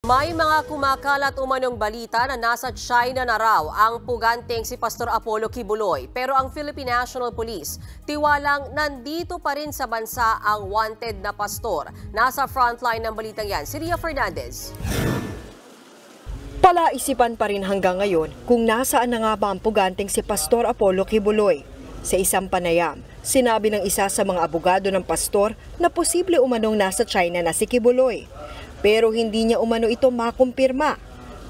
May mga kumakalat umanong balita na nasa China na raw ang puganteng si Pastor Apollo Kibuloy. Pero ang Philippine National Police, tiwalang nandito pa rin sa bansa ang wanted na pastor. Nasa frontline ng balitang yan, si Ria Fernandez. Palaisipan pa rin hanggang ngayon kung nasaan na nga ba ang puganteng si Pastor Apollo Kibuloy. Sa isang panayam, sinabi ng isa sa mga abogado ng pastor na posible umanong nasa China na si Kibuloy. Pero hindi niya umano ito makumpirma.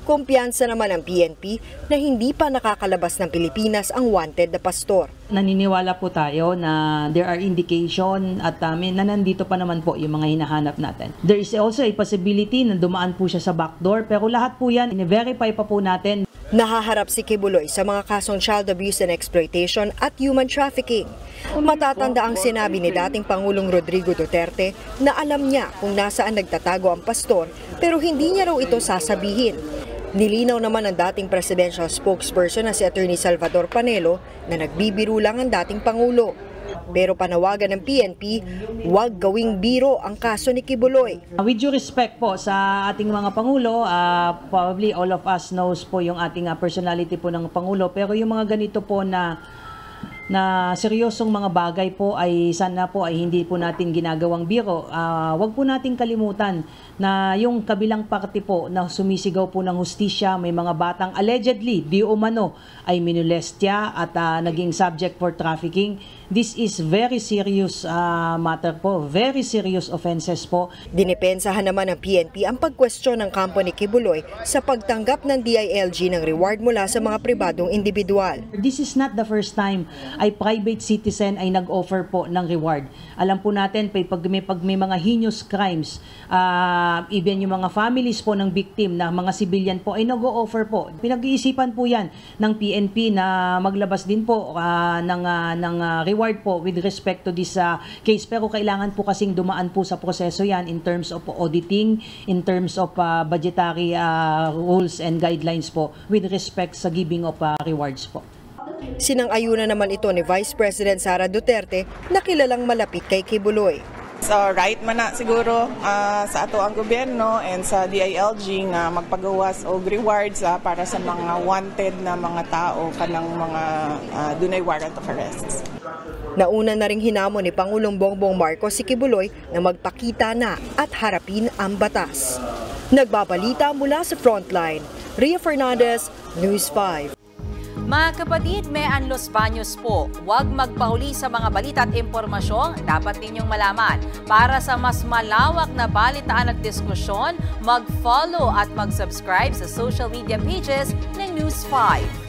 Kumpiyansa naman ang PNP na hindi pa nakakalabas ng Pilipinas ang wanted na pastor. Naniniwala po tayo na there are indication at na nandito pa naman po yung mga hinahanap natin. There is also a possibility na dumaan po siya sa backdoor, pero lahat po yan, i-verify pa po natin. Nahaharap si Kibuloy sa mga kasong child abuse and exploitation at human trafficking. Matatanda ang sinabi ni dating Pangulong Rodrigo Duterte na alam niya kung nasaan nagtatago ang pastor pero hindi niya raw ito sasabihin. Nilinaw naman ng dating presidential spokesperson na si Attorney Salvador Panelo na nagbibiro lang ang dating Pangulo. Pero panawagan ng PNP, huwag gawing biro ang kaso ni Kibuloy. With due respect po sa ating mga Pangulo, probably all of us knows po yung ating personality po ng Pangulo. Pero yung mga ganito po na seryosong mga bagay po ay sana po ay hindi po natin ginagawang biro. Wag po nating kalimutan na yung kabilang parte po na sumisigaw po ng hustisya, may mga batang allegedly di umano ay minolestya at naging subject for trafficking. This is very serious matter po, very serious offenses po. Dinipensahan naman ng PNP ang pagkwestiyon ng kampo ni Kibuloy sa pagtanggap ng DILG ng reward mula sa mga pribadong individual. This is not the first time ay private citizen ay nag-offer po ng reward. Alam po natin, pag may mga heinous crimes, even yung mga families po ng victim na mga civilian po ay nag-o-offer po. Pinag-iisipan po yan ng PNP na maglabas din po ng reward po with respect to this case. Pero kailangan po kasing dumaan po sa proseso yan in terms of auditing, in terms of budgetary rules and guidelines po with respect sa giving of rewards po. Sinang-ayunan naman ito ni Vice President Sara Duterte na kilalang malapit kay Kibuloy. So right man na siguro sa ato ang gobyerno and sa DILG nga magpagawas og rewards para sa mga wanted na mga tao kanang mga dunay warrant of arrest. Nauna na ring hinamon ni Pangulong Bongbong Marcos si Kibuloy na magpakita na at harapin ang batas. Nagbabalita mula sa Frontline, Ria Fernandez, News 5. Mga kapatid, may Los Baños po. Huwag magpahuli sa mga balita at impormasyong dapat ninyong malaman. Para sa mas malawak na balitaan at diskusyon, mag-follow at mag-subscribe sa social media pages ng News 5.